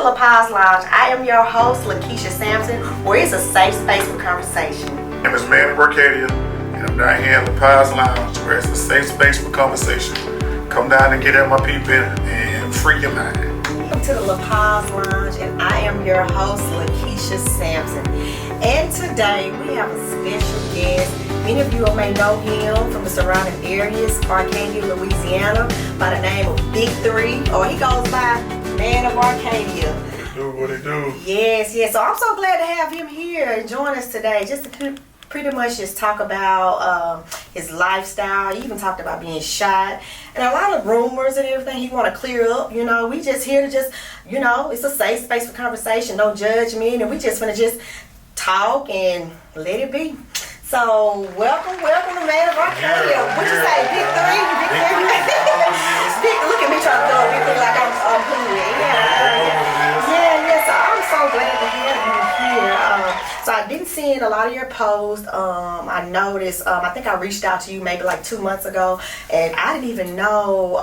LaPaz Lounge. I am your host, Lakeisha Sampson, where it's a safe space for conversation. My name is Man of Arcadia, and I'm down here at LaPaz Lounge, where it's a safe space for conversation. Come down and get at my people and free your mind. Welcome to the LaPaz Lounge, and I am your host, Lakeisha Sampson. And today we have a special guest. Many of you may know him from the surrounding areas, Arcadia, Louisiana, by the name of Big 3, or he goes by Man of Arcadia. What it do? Yes. So I'm so glad to have him here and join us today, just to pretty much just talk about his lifestyle. He even talked about being shot and a lot of rumors and everything he want to clear up. You know, we just here to just, you know, it's a safe space for conversation, no judgment, and we just want to just talk and let it be. So welcome to Man of Arcadia. What you say, Big 3? Look at me trying to throw a big thing like I'm cool. Yeah. So I'm so glad to have you here. So I've been seeing a lot of your posts. I noticed, I think I reached out to you maybe like 2 months ago, and I didn't even know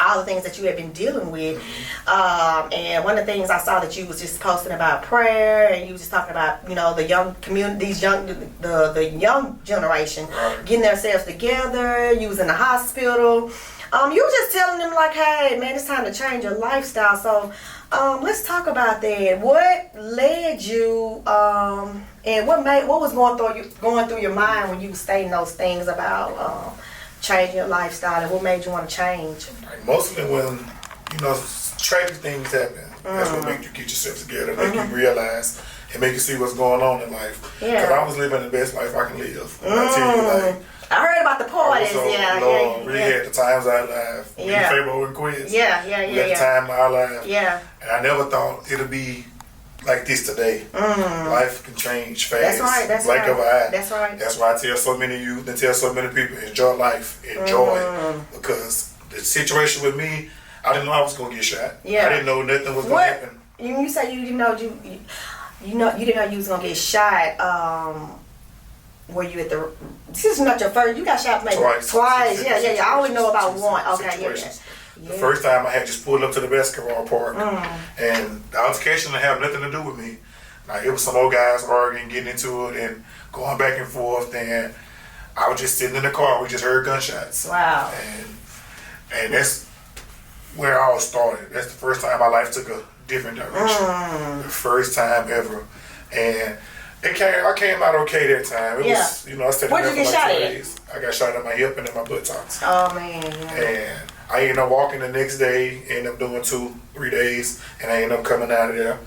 all the things that you had been dealing with. And one of the things I saw that you was just posting about prayer, and you was just talking about, you know, the young community, the young generation getting themselves together. You was in the hospital. You were just telling them like, hey man, it's time to change your lifestyle. So let's talk about that. What led you, and what was going through your mind when you were stating those things about changing your lifestyle, and what made you want to change? Mostly when, you know, tragic things happen. That's what make you get yourself together, make you realize and make you see what's going on in life. Because I was living the best life I can live. And I tell you, like, I heard about the parties. Really had the times I lived. Yeah. Fable and Quiz. Yeah. We had the time of our life. Yeah. And I never thought it'd be like this today. Life can change fast. That's right. That's Blink right. of an eye. That's right. That's why I tell so many youth and tell so many people, enjoy life, enjoy it. Because the situation with me, I didn't know I was gonna get shot. Yeah. I didn't know nothing was gonna happen. You say you didn't know you didn't know you was gonna get shot. Were you at the? This is not your first. You got shot maybe twice. Yeah. I only know about one. Okay, yeah. The first time I had just pulled up to the basketball park, and the altercation didn't have nothing to do with me. Like, it was some old guys arguing, getting into it, and going back and forth. And I was just sitting in the car. We just heard gunshots. Wow. And that's where it all started. That's the first time my life took a different direction. The first time ever, and I came out okay that time. It was, you know, I stayed there for like 2 days. I got shot at my hip and in my buttocks. Oh man. And I ended up walking the next day, ended up doing 2-3 days, and I ended up coming out of there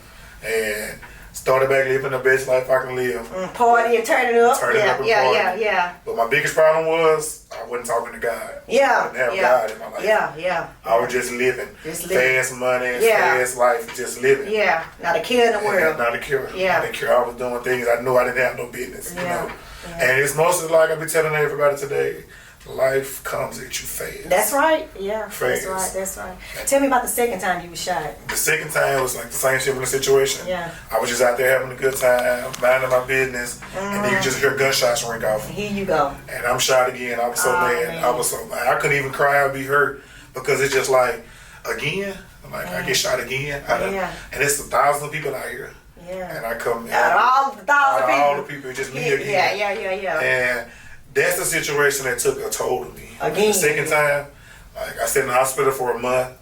and started back living the best life I can live. Party and turn it up. Yeah. But my biggest problem was I wasn't talking to God. Yeah. I didn't have God in my life. Yeah. I was just living. Fast money, fast life, just living. Yeah. Not a care in the world. Not a care. Yeah. I didn't care. I was doing things I knew I didn't have no business. You know? And it's mostly like I be telling everybody today, life comes at you fast. That's right. Yeah. Fast. That's right. Tell me about the second time you were shot. The second time was like the same similar situation. Yeah. I was just out there having a good time, minding my business, and then you just hear gunshots ring off. Here you go. And I'm shot again. I was so mad. Man. I was so mad. I couldn't even cry or be hurt because it's just like, again? Like, I get shot again? And it's 1,000 people out here. Yeah. And I come out of all the 1,000 people. All the people, it's just me again. Yeah. And that's the situation that took a toll of me. Again. The second time, like, I stayed in the hospital for a month,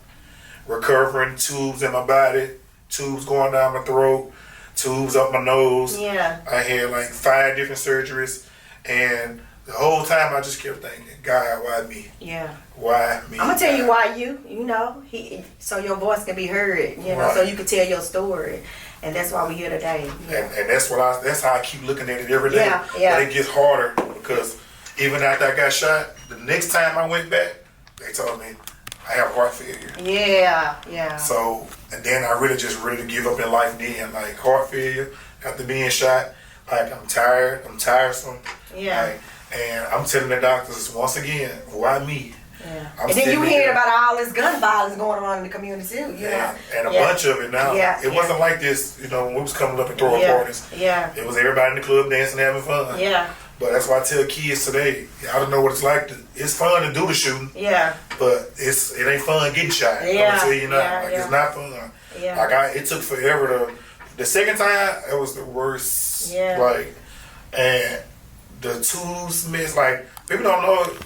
recovering, tubes in my body, tubes going down my throat, tubes up my nose. Yeah. I had like 5 different surgeries, and the whole time I just kept thinking, God, why me? Yeah. Why me? I'm gonna tell you why you know, so your voice can be heard, you know, so you can tell your story. And that's why we're here today. Yeah. And that's how I keep looking at it every day. Yeah. But it gets harder because even after I got shot, the next time I went back, they told me I have heart failure. Yeah. So, and then I really just ready to give up in life then. Like, heart failure, after being shot, like, I'm tired, I'm tiresome. Yeah. Like, and I'm telling the doctors, once again, why me? Yeah. And then you hear about all this gun violence going on in the community too, you know. And a bunch of it now. It wasn't like this, you know, when we was coming up and throwing parties. Yeah. It was everybody in the club dancing, having fun. Yeah. But that's why I tell kids today, y'all don't know what it's like. It's fun to do the shooting. Yeah. But it ain't fun getting shot. Yeah. I'm gonna tell you now. Yeah, like yeah. it's not fun. Yeah. Like it took forever the second time it was the worst. Yeah. Like, and the tools miss. Like people don't know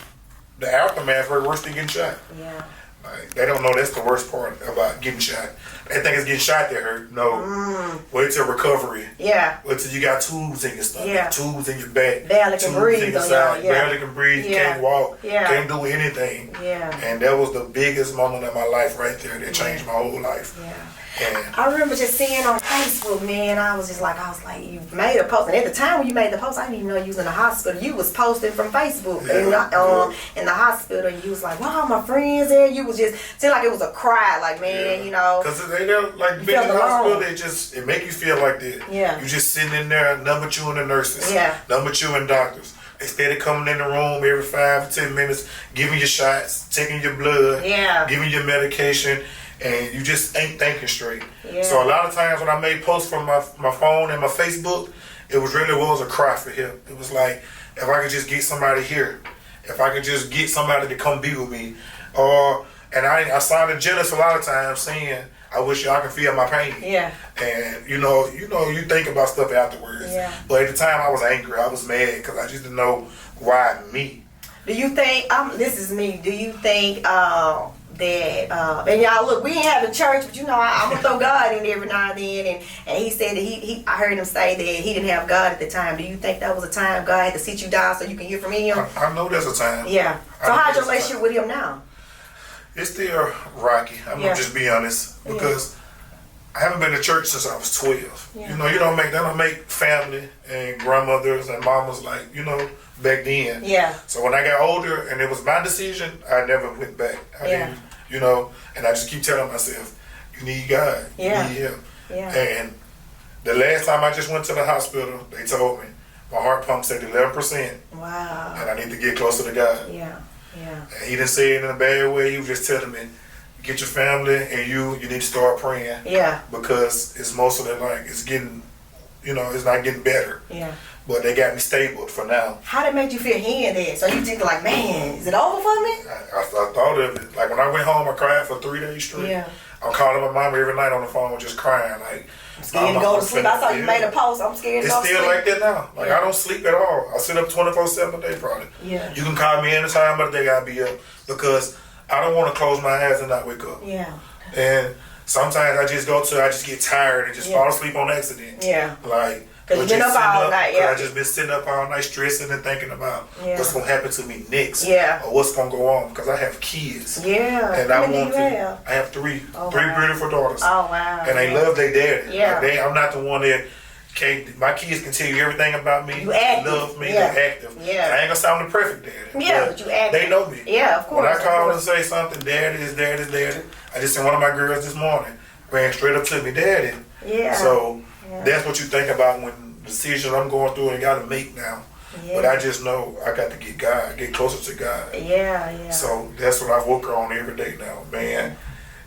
the aftermath was worse than getting shot. Yeah. Like, they don't know that's the worst part about getting shot. They think it's getting shot that hurt. No. Wait till recovery. Yeah. Wait till you got tubes in your stomach, Yeah. tubes in your back, Barely can tubes breathe in your on side, y'all, yeah. barely can breathe, Yeah. can't walk, Yeah. can't do anything. Yeah. And that was the biggest moment of my life right there that changed my whole life. Yeah. And I remember just seeing on Facebook, man, I was like, you made a post. And at the time when you made the post, I didn't even know you was in the hospital. You was posting from Facebook in the hospital. And you was like, wow, my friends there. You was just, seemed like it was a cry. Like, man, you know. Because they don't, like, being in the hospital, it make you feel like that. Yeah. You just sitting in there, none but you and the nurses. Yeah. None but you and doctors. They steady coming in the room every 5 to 10 minutes, giving you shots, taking your blood, Yeah. giving you medication. And you just ain't thinking straight. Yeah. So a lot of times when I made posts from my phone and my Facebook, it was a cry for help. It was like, if I could just get somebody here, if I could just get somebody to come be with me, and I sounded jealous a lot of times, saying, I wish y'all could feel my pain. Yeah. And you think about stuff afterwards. Yeah. But at the time I was angry, I was mad because I just didn't know why me. Do you think, this is me, do you think that, and y'all look, we ain't having church, but I'm gonna throw God in every now and then, and he said that I heard him say that he didn't have God at the time. Do you think that was a time God had to sit you down so you can hear from him? I know there's a time. Yeah. So how's your relationship with him now? It's still rocky. I'm gonna just be honest, because I haven't been to church since I was 12. Yeah. They don't make family and grandmothers and mamas like, back then. Yeah. So when I got older and it was my decision, I never went back. I didn't, and I just keep telling myself, you need God. Yeah. You need him. Yeah. And the last time I just went to the hospital, they told me my heart pump said 11%. Wow. And I need to get closer to God. Yeah. Yeah. And he didn't say it in a bad way. He was just telling me, get your family and you need to start praying. Yeah. Because it's mostly like it's getting, it's not getting better. Yeah. But they got me stable for now. How did it make you feel hearing that? So you think like, man, is it over for me? I thought of it. Like when I went home, I cried for 3 days straight. Yeah. I'm calling my mama every night on the phone, just crying. Like, I'm scared to go to sleep. I saw you made a post. I'm scared to go to sleep. It's still like that now. Like I don't sleep at all. I sit up 24/7 a day probably. Yeah. You can call me any time of the day. I'll be up because I don't want to close my eyes and not wake up. Yeah. And sometimes I just get tired and just fall asleep on accident. Yeah. Like, because you've been up all night, I just been sitting up all night stressing and thinking about what's going to happen to me next. Yeah. Or what's going to go on because I have kids. Yeah. And How many do you have? I have three wow. beautiful daughters. Oh, wow. And they love their daddy. Yeah. Like I'm not the one that my kids can tell you everything about me. You active. They love me. They're active. Yeah. I ain't going to sound the perfect daddy. Yeah, but you active. They know me. Yeah, of course. When I call and say something, daddy is daddy. I just seen one of my girls this morning ran straight up to me, daddy. Yeah. So that's what you think about when the decision I'm going through and got to make now. Yeah. But I just know I got to get closer to God. Yeah, yeah. So that's what I work on every day now, man.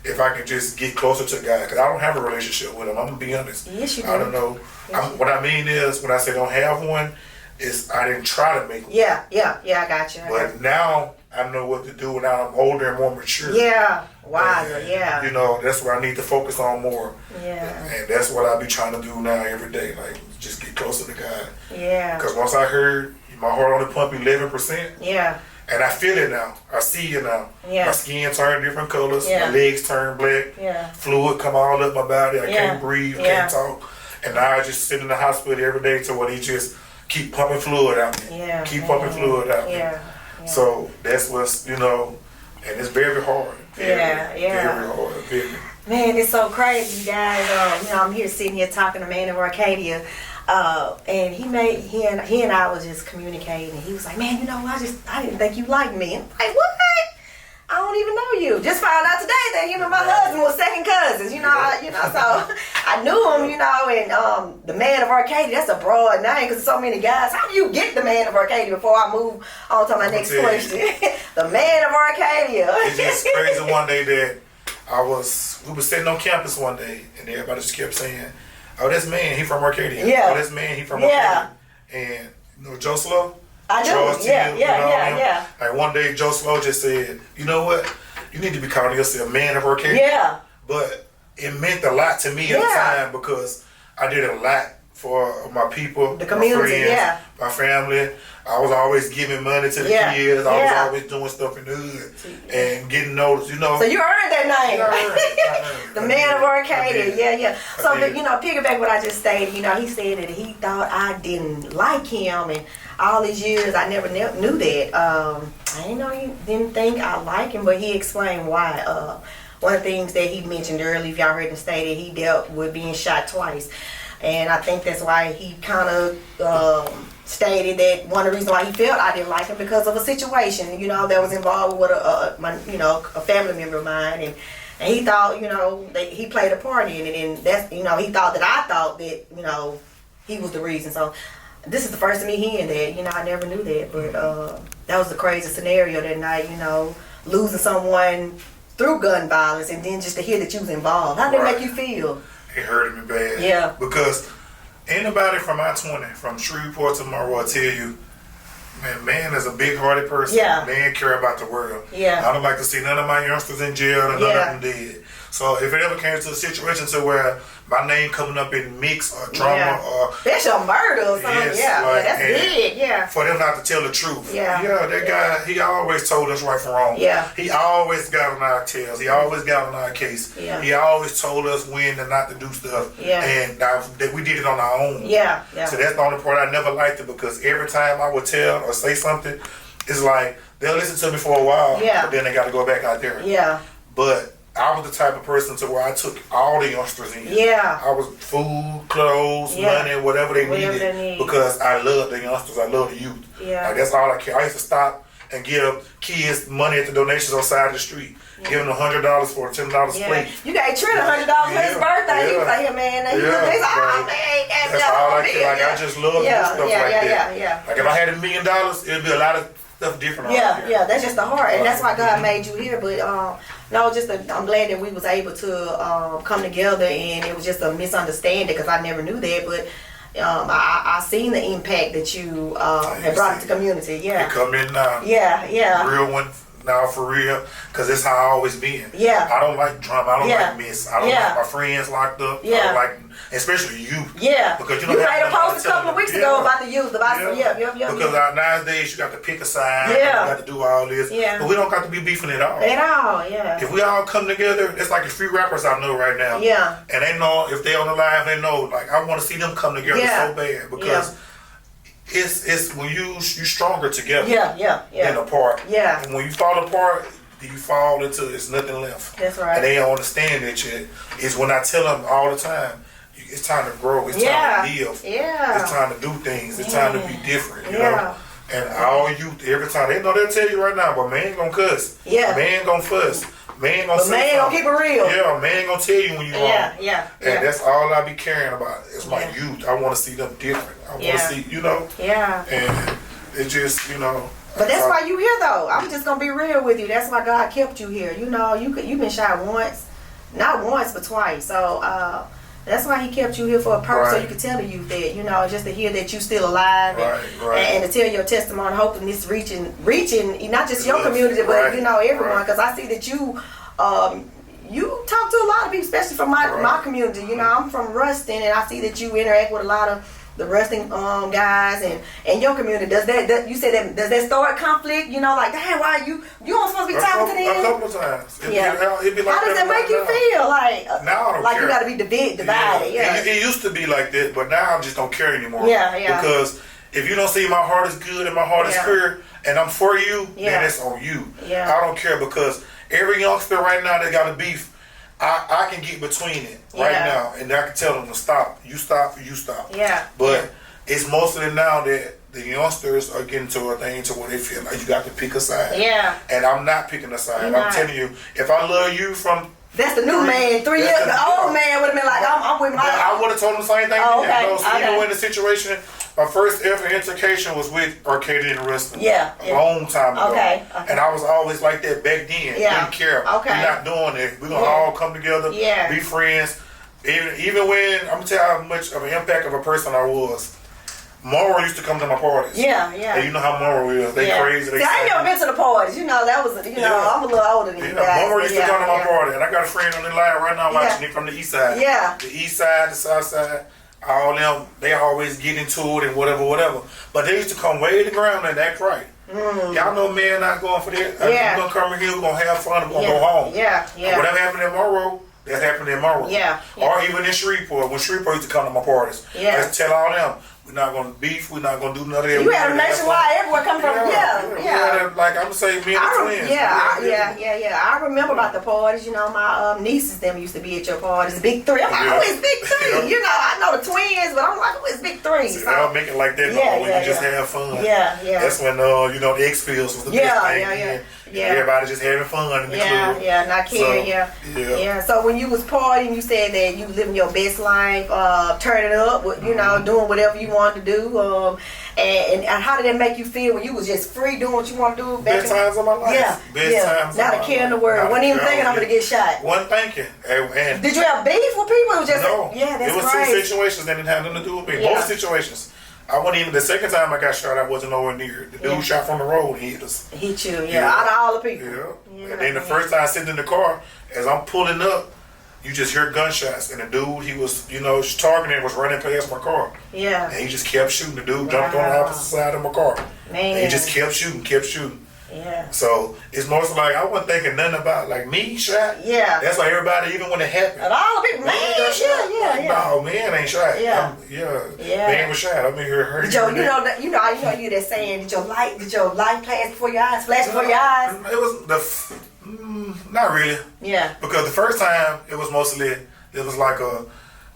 If I can just get closer to God, because I don't have a relationship with him. I'm going to be honest. Yes, you do. I don't know. Yes, what I mean is, when I say don't have one, is I didn't try to make one. Yeah, I got you. But now I know what to do. Now I'm older and more mature. Yeah, wiser, yeah. That's what I need to focus on more. Yeah. And that's what I be trying to do now every day. Like, just get closer to God. Yeah. Because once I heard my heart only pump 11%. Yeah. And I feel it now. I see it now. Yeah. My skin turn different colors. Yeah. My legs turn black. Yeah. Fluid come all up my body. I can't breathe. Can't talk. And now I just sit in the hospital every day to where he just keep pumping fluid out me. Yeah. Keep pumping fluid out me. So that's what's, and it's very hard. Very hard. Very. Man, it's so crazy, you guys. I'm here sitting here talking to Man of Arcadia. And he and I was just communicating. He was like, man, I didn't think you liked me. I'm like, what? I don't even know you. Just found out today that him and my husband were second cousins. So I knew him. And the Man of Arcadia, that's a broad name because so many guys. How do you get the Man of Arcadia before I move on to my next question? The Man of Arcadia. It's just crazy one day that we were sitting on campus one day and everybody just kept saying, oh, that's Man, he from Arcadia. Yeah. Oh, that's Man, he from Arcadia. And Joe Slow, I do. Trust Yeah, him, yeah. Like one day, Joe Slow just said, "You know what? You need to be calling yourself Man of Arcadia." Yeah. But it meant a lot to me at the time because I did a lot for my people, the community, my friends, my family. I was always giving money to the kids. I was always doing stuff in the hood and getting noticed, you know. So you earned that name. I earned the Man of Arcadia. Yeah. So, piggyback what I just stated, he said that he thought I didn't like him, and all these years I never knew that. I didn't know he didn't think I like him, but he explained why. One of the things that he mentioned earlier, if y'all heard him stated, he dealt with being shot twice. And I think that's why he kind of stated that one of the reasons why he felt I didn't like him because of a situation, that was involved with a family member of mine, and he thought, he played a part in it, and that's, he thought that I thought that, he was the reason. So this is the first of me hearing that, I never knew that, but that was the crazy scenario that night, losing someone through gun violence, and then just to hear that you was involved. How did it make you feel? It hurted me bad. Yeah. Because anybody from I-20, from Shreveport to Monroe, tell you, man is a big-hearted person. Yeah. Man care about the world. Yeah. I don't like to see none of my youngsters in jail and none of them dead. So if it ever came to a situation to where my name coming up in mix or drama or that's a murder or something, that's big, for them not to tell the truth. That guy, he always told us right from wrong. He always got on our tails. He always got on our case. He always told us when and not to do stuff. And that we did it on our own. So that's the only part I never liked it, because every time I would tell or say something, it's like they'll listen to me for a while, but then they got to go back out there. But I was the type of person to where I took all the youngsters in. I was food, clothes, money, whatever they needed, because I love the youngsters. I love the youth. Like, that's all I care. I used to stop and give kids money at the donations on the side of the street. Give them $100 for a $10 plate. You got Trent $100 for his birthday. He was like, man, that's all I care. Like, I just love to do stuff like that. Like, if I had $1 million, it'd be a lot of stuff different. That's just the heart, and that's why God made you here. But I'm glad that we was able to come together, and it was just a misunderstanding because I never knew that. But I seen the impact that you have brought to the community. It come in now. Real one. Now for real, because that's how I always been. I don't like drama. I don't like mess. I don't like my friends locked up. I don't like, especially youth. Because you made a post a couple of weeks ago about the youth. Because nowadays you got to pick a side. You got to do all this. But we don't got to be beefing at all. If we all come together, it's like the few rappers I know right now. And they know, if they on the live, they know, like, I want to see them come together so bad, because it's when you stronger together than apart. And when you fall apart, you fall into it's nothing left. That's right. And they don't understand that shit. It's when I tell them all the time, it's time to grow. It's time to live. It's time to do things. It's time to be different. You know. And all youth, every time they know, they'll tell you right now, but man gonna cuss. Man gonna fuss. Man gonna say gonna keep it real. Man gonna tell you when you wrong. And that's all I be caring about. It's my youth. I want to see them different. I want to see, And it just, But that's why you here, though. I'm just gonna be real with you. That's why God kept you here. You've been shot once, not once, but twice. So that's why He kept you here for a purpose, so you could tell the youth that, just to hear that you still alive, and to tell your testimony, hoping this reaching not just your community, but everyone. Because I see that you talk to a lot of people, especially from my community. I'm from Ruston, and I see that you interact with a lot of the Ruston guys and your community. Does that you said that does that start conflict? Like, damn, why you don't supposed to be talking to them? A couple of times. It'd be like how does that make you feel? Like, now I don't care. You got to be divided. It used to be like that, but now I just don't care anymore. Because if you don't see my heart is good and my heart is clear, and I'm for you, then it's on you. I don't care, because every youngster right now that got a beef, I can get between it right now, and I can tell them to stop. You stop, you stop. But it's mostly now that the youngsters are getting to a thing to where they feel like you got to pick a side. And I'm not picking a side. I'm telling you, if I love you from... That's the new man. 3 years, the old man would have been like, I'm with my... I would have told him the same thing. So even when the situation... My first ever altercation was with Arcadia and Wrestling. A long time ago. And I was always like that back then. Didn't care. We're not doing it. We're going to all come together, be friends. Even when, I'm going to tell you how much of an impact of a person I was. Moro used to come to my parties. Yeah, yeah. And you know how Moro is. They crazy. They See, I ain't never been to the parties. You know, that was, I'm a little older than you guys. Moro used to come to my party. And I got a friend on the line right now watching it from the east side. Yeah. The east side, the south side. All them, they always get into it and whatever. But they used to come way to the ground and act right. Y'all know men not going for that. We're going to come in here, we're going to have fun, we're going to go home. Yeah. Whatever happened in Moro, that happened in Moro. Yeah. Or even in Shreveport, when Shreveport used to come to my parties. Let's tell all them, we're not going to beef, we're not going to do none of that. You had them nationwide, everywhere coming from. Yeah. Like I'm going to say, me and the twins. Yeah. I remember about the parties. You know, my nieces, them used to be at your parties. Big three. I'm like, who is Big Three? You know, I know the twins, but I'm like, who is Big Three? See, they don't make it like that no more. You just have fun. Yeah. That's when, the X-Pills was the best thing. Everybody just having fun in the club. Not caring, So when you was partying, you said that you living your best life, turning up, doing whatever you wanted to do. And how did that make you feel when you was just free doing what you want to do? Best times of my life. Best times. Not a care in the world. Wasn't even thinking I'm gonna get shot. Wasn't thinking. And did you have beef with people? It was just no. That's it was great. two situations that didn't have nothing to do with me. Both situations. I wasn't even, the second time I got shot, I wasn't nowhere near. The dude shot from the road and hit us. Hit you, out of all the people. And then the first time sitting in the car, as I'm pulling up, you just hear gunshots. And the dude, he was, targeting, was running past my car. Yeah. And he just kept shooting. The dude jumped on the opposite side of my car. Man. And he just kept shooting. Yeah. So it's mostly like I wasn't thinking nothing about like me shot. Yeah. That's like everybody, even when it happened. And all the people, man, No, man ain't shot. Yeah. Man was shot. I'm in here hurting. You know you that saying, did your light flash before your eyes? It was not really. Yeah. Because the first time it was like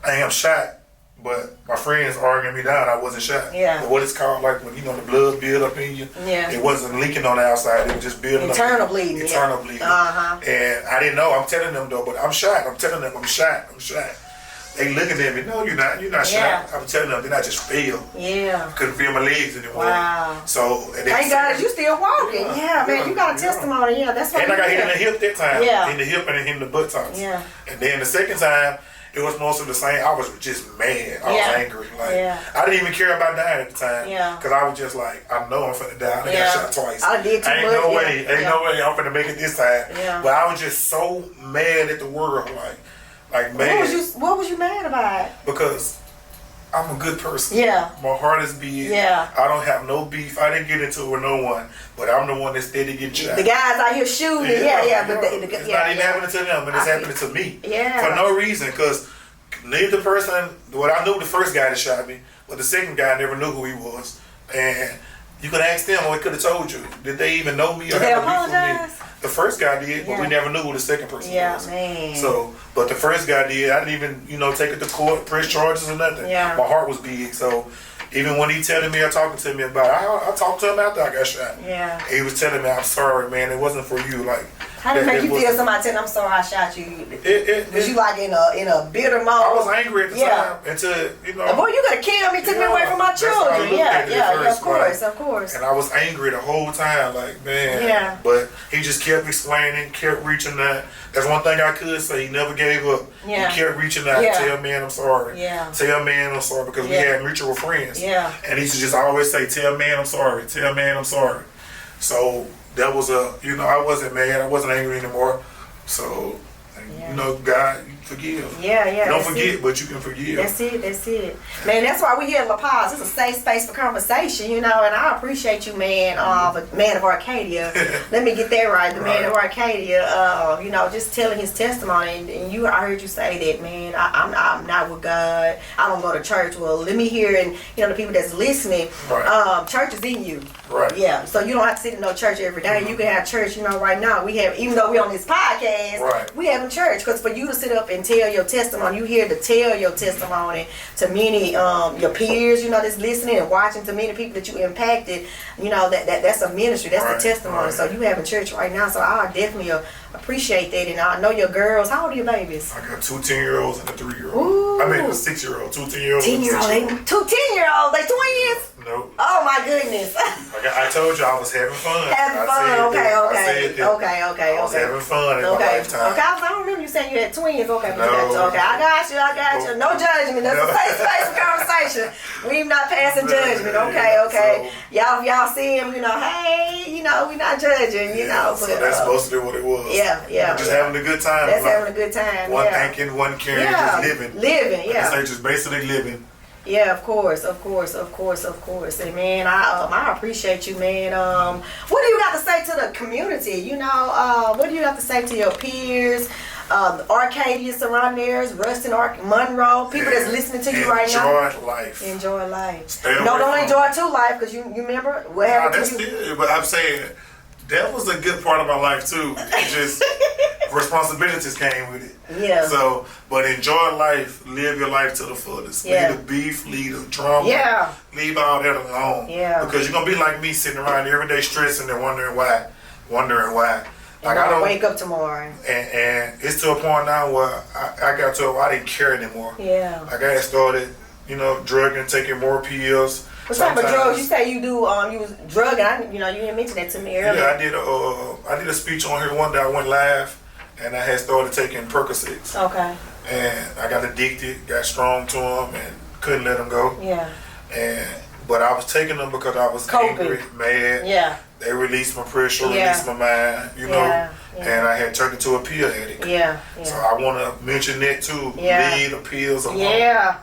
I am shot. But my friends arguing me down, I wasn't shot. Yeah. But what it's called, like when the blood build up in you. Yeah. It wasn't leaking on the outside. It was just building Internal up. bleeding. Internal bleeding. Uh-huh. And I didn't know. I'm telling them though, but I'm shot. I'm telling them I'm shot. They looking at me. No, you're not. You're not shot. I'm telling them. Then I just fell. Yeah. I couldn't feel my legs anymore. Wow. So thank God you still walking. Yeah, man. You got a testimony. Yeah, that's what. And I got hit in the hip that time. Yeah. In the hip and hit in the buttocks. Yeah. And then the second time. It was mostly the same. I was just mad. I was angry. I didn't even care about dying at the time. Yeah. Because I was just like, I know I'm finna die. I got shot twice. I did too much. Ain't no way I'm finna make it this time. Yeah. But I was just so mad at the world. Like man. What was you mad about? Because I'm a good person. Yeah. My heart is big. Yeah. I don't have no beef. I didn't get into it with no one. But I'm the one that's steady getting shot. The guys out here shooting. But it's not even happening to them, but it's happening to me. Yeah. For no reason, because neither person. Well, I knew the first guy that shot me, but the second guy I never knew who he was. And you could ask them, or I could have told you. Did they even know me or have a beef with me? The first guy did, but we never knew who the second person was. Yeah, man. So, but the first guy did. I didn't even, take it to court, press charges or nothing. Yeah. My heart was big, so. Even when he telling me or talking to me about it, I talked to him after I got shot. Yeah. He was telling me, I'm sorry, man, it wasn't for you. Like, how did it make you feel somebody telling I'm sorry I shot you? Was you like in a bitter mode? I was angry at the time until, boy, you gotta kill me, took me away from my children. Of course. And I was angry the whole time, like, man. Yeah. But he just kept explaining, kept reaching out. That's one thing I could say. He never gave up. Yeah. He kept reaching out. Yeah. Tell man I'm sorry. Yeah. Tell man I'm sorry, because we had mutual friends. Yeah. And he used to just always say, tell man I'm sorry. Tell man I'm sorry. So that was I wasn't mad. I wasn't angry anymore. So, God, you forgive. Yeah. You don't forget, but you can forgive. That's it. Man, that's why we here at LaPaz. It's a safe space for conversation, and I appreciate you, man, Man of Arcadia. Let me get that right. The Man of Arcadia, just telling his testimony. And I heard you say that, man, I'm not with God. I don't go to church. Well, let me hear, and, the people that's listening, church is in you. Right. Yeah, so you don't have to sit in no church every day. You can have church, right now. We have, even though we're on this podcast, we having church. Because for you to sit up and tell your testimony, you here to tell your testimony to many, your peers, that's listening and watching, to many people that you impacted, that's a ministry. That's the testimony. So you having church right now. So I definitely appreciate that. And I know your girls. How old are your babies? I got 2 10-year-olds and a 3-year-old. I mean, a 6-year-old, 2 10-year-olds. 10-year-olds. 2 10-year-olds. They twins? Nope. Oh my goodness. Like I told you, I was having fun. Having fun. Okay. I was having fun in my lifetime. Okay. I don't remember you saying you had twins. Okay. No. Okay. I got you. No judgment. That's a safe space for conversation. We not passing judgment. Okay. So, y'all see him. Hey, we not judging. But, so that's mostly what it was. Yeah. Just having a good time. That's having a good time. One thinking, one caring, just living. Yeah. It's like just basically living. Yeah, of course. And man, I appreciate you, man. What do you got to say to the community? What do you have to say to your peers, Arcadia surroundings, Ruston, Monroe, people that's listening to you right now? Enjoy life. Enjoy life. Don't enjoy it too life, because you remember what happened to you. Still, but I'm saying that was a good part of my life too. It just responsibilities came with it. Yeah. So, but enjoy life, live your life to the fullest. Yeah. Leave the beef, leave the drama. Yeah. Leave all that alone. Yeah. Because you're gonna be like me, sitting around every day stressing and wondering why. Like I don't wake up tomorrow. And it's to a point now where I got to where I didn't care anymore. Yeah. Like I started, drugging, taking more pills. What type of drugs? You say you do? You was drugging. You didn't mention that to me earlier. Yeah, I did a speech on here one day. I went live, and I had started taking Percocets. Okay. And I got addicted, got strong to them, and couldn't let them go. Yeah. But I was taking them because I was angry, mad. Yeah. They released my pressure, released my mind, Yeah. And I had turned into a pill addict. Yeah. So I want to mention that too. Yeah. Leave the pills alone. Yeah.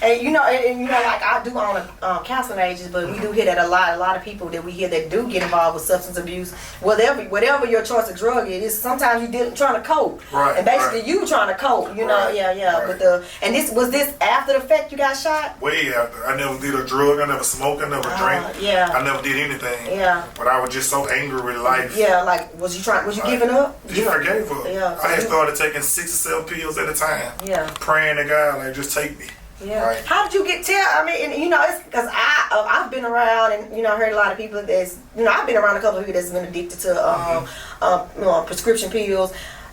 And like I do on a counseling agents, but we do hear that a lot. A lot of people that we hear that do get involved with substance abuse, whatever your choice of drug is, sometimes you trying to cope. Right. And basically you trying to cope. Right. But and was this after the fact you got shot? Way after. I never did a drug. I never smoked. I never drank. Yeah. I never did anything. Yeah. But I was just so angry with life. Yeah. Like was you giving up? Yeah, I gave up. Yeah. I had started taking 6 or 7 pills at a time. Yeah. Praying to God, like, just take me. Yeah. Right. How did you get it's because I've been around and heard a lot of people that's I've been around a couple of people that's been addicted to prescription pills.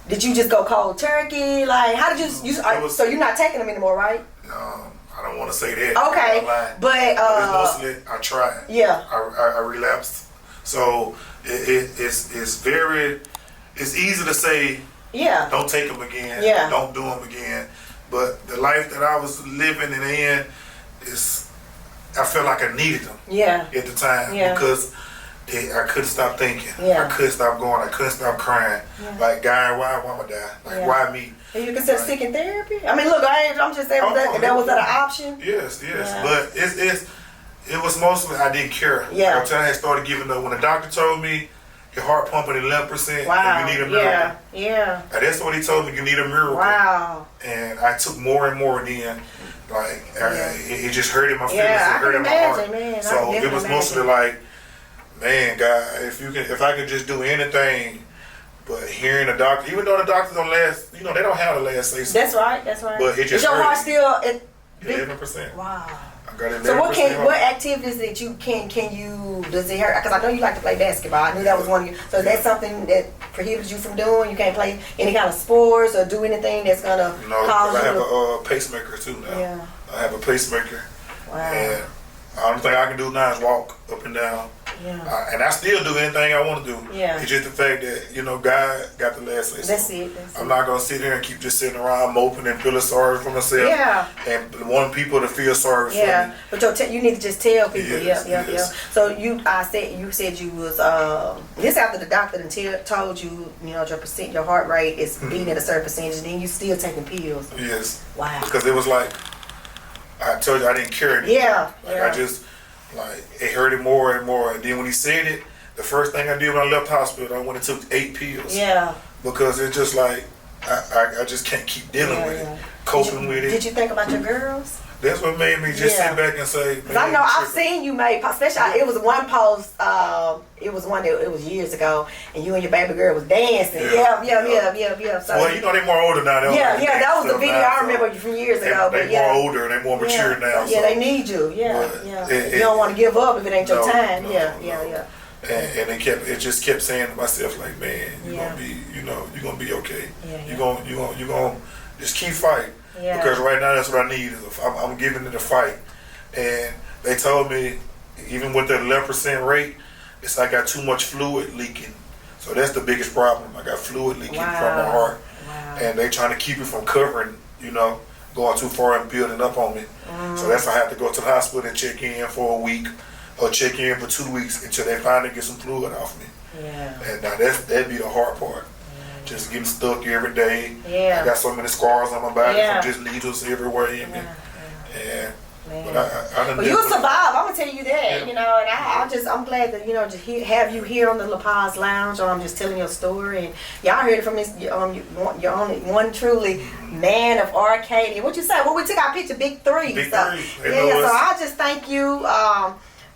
Did you just go cold turkey? Like how did you so you're not taking them anymore, right? No, I don't want to say that. Okay. But it's mostly I tried. Yeah. I relapsed. So it's easy to say, don't take them again, don't do them again. But the life that I was living in I felt like I needed them at the time because I couldn't stop thinking. I couldn't stop going. I couldn't stop crying. Like, God, why am I die? Like, why me? And you consider seeking therapy? I mean, look, I'm just saying, was that an option? Yes. Yeah. But it was mostly I didn't care. Yeah. Until I had started giving up. When the doctor told me your heart pumping 11%, wow. and you need a miracle. Yeah. And that's what he told me. You need a miracle. Wow. And I took more and more then. Like it just hurt in my feelings. Yeah, it hurt in my heart. Man. So it was mostly like, man, God, if I could just do anything, but hearing the doctor, even though the doctors don't last, they don't have the last say. That's right. But it just is your heart still at 11%. Wow. I got 11%. So what activities that you can you does it hurt? Because I know you like to play basketball. I knew that was one of you. So that's something that prohibits you from doing. You can't play any kind of sports or do anything that's gonna cause you. I have a pacemaker too now. Yeah. I have a pacemaker. Wow. And the only thing I can do now is walk up and down. Yeah. And I still do anything I want to do. Yeah. It's just the fact that, God got the last say. That's it. I'm not going to sit here and keep just sitting around moping and feeling sorry for myself. Yeah. And want people to feel sorry for me. Yeah. But you need to just tell people. Yes, Yeah. So you said you was this after the doctor told you, your heart rate is beating at a certain percentage, and then you still taking pills. Yes. Wow. Because it was like, I told you I didn't care anymore. Yeah. I just, it hurted more and more. And then when he said it, the first thing I did when I left hospital, I went and took 8 pills. Yeah. Because it's just like, I just can't keep dealing with it, coping with it. Did you think about your girls? That's what made me just sit back and say, because I know I've seen you make, especially it was one post, it was years ago, and you and your baby girl was dancing. Yeah. So, well, they're more older now. That was the video I remember from years ago. They're more older, they're more mature now. Yeah, they need you. You don't want to give up if it ain't your time. Yeah. And it just kept saying to myself, like, man, you're gonna be okay. You're gonna just keep fighting. Because right now that's what I need. I'm giving it a fight. and they told me even with the 11% rate, it's like I got too much fluid leaking. So that's the biggest problem. I got fluid leaking from my heart, and they trying to keep it from covering, going too far and building up on me. So that's why I have to go to the hospital and check in for a week or check in for 2 weeks until they finally get some fluid off me. Yeah. And now that'd be the hard part. Just getting stuck every day. Yeah. I got so many scars on my body Yeah. from just needles everywhere in me. And but I done you'll survive. I'm gonna tell you that, Yeah. and I'm glad that to have you here on the LaPaz Lounge. I'm just telling your story, and y'all heard it from this. You're only one truly man of Arcadia. What you say? Well, we took our picture, big three. Big so, three. Yeah. So I just thank you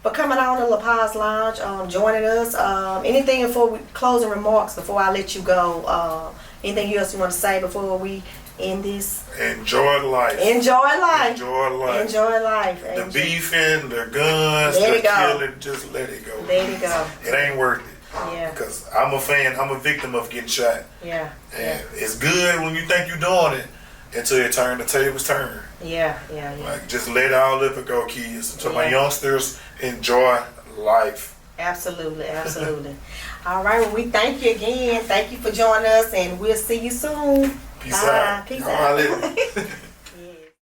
for coming on the LaPaz Lounge, joining us. Anything before closing remarks before I let you go? Anything else you want to say before we end this? Enjoy life. Enjoy life. Enjoy life. Enjoy life. The beefing, the guns, the killing, just let it go. Let it go. It ain't worth it. Yeah. Because I'm a victim of getting shot. Yeah. And it's good when you think you're doing it until the tables turn. Yeah. Like, just let all of it go, kids. So my youngsters, enjoy life. Absolutely. All right, well, we thank you again. Thank you for joining us, and we'll see you soon. Peace Bye. out. Peace All out. right,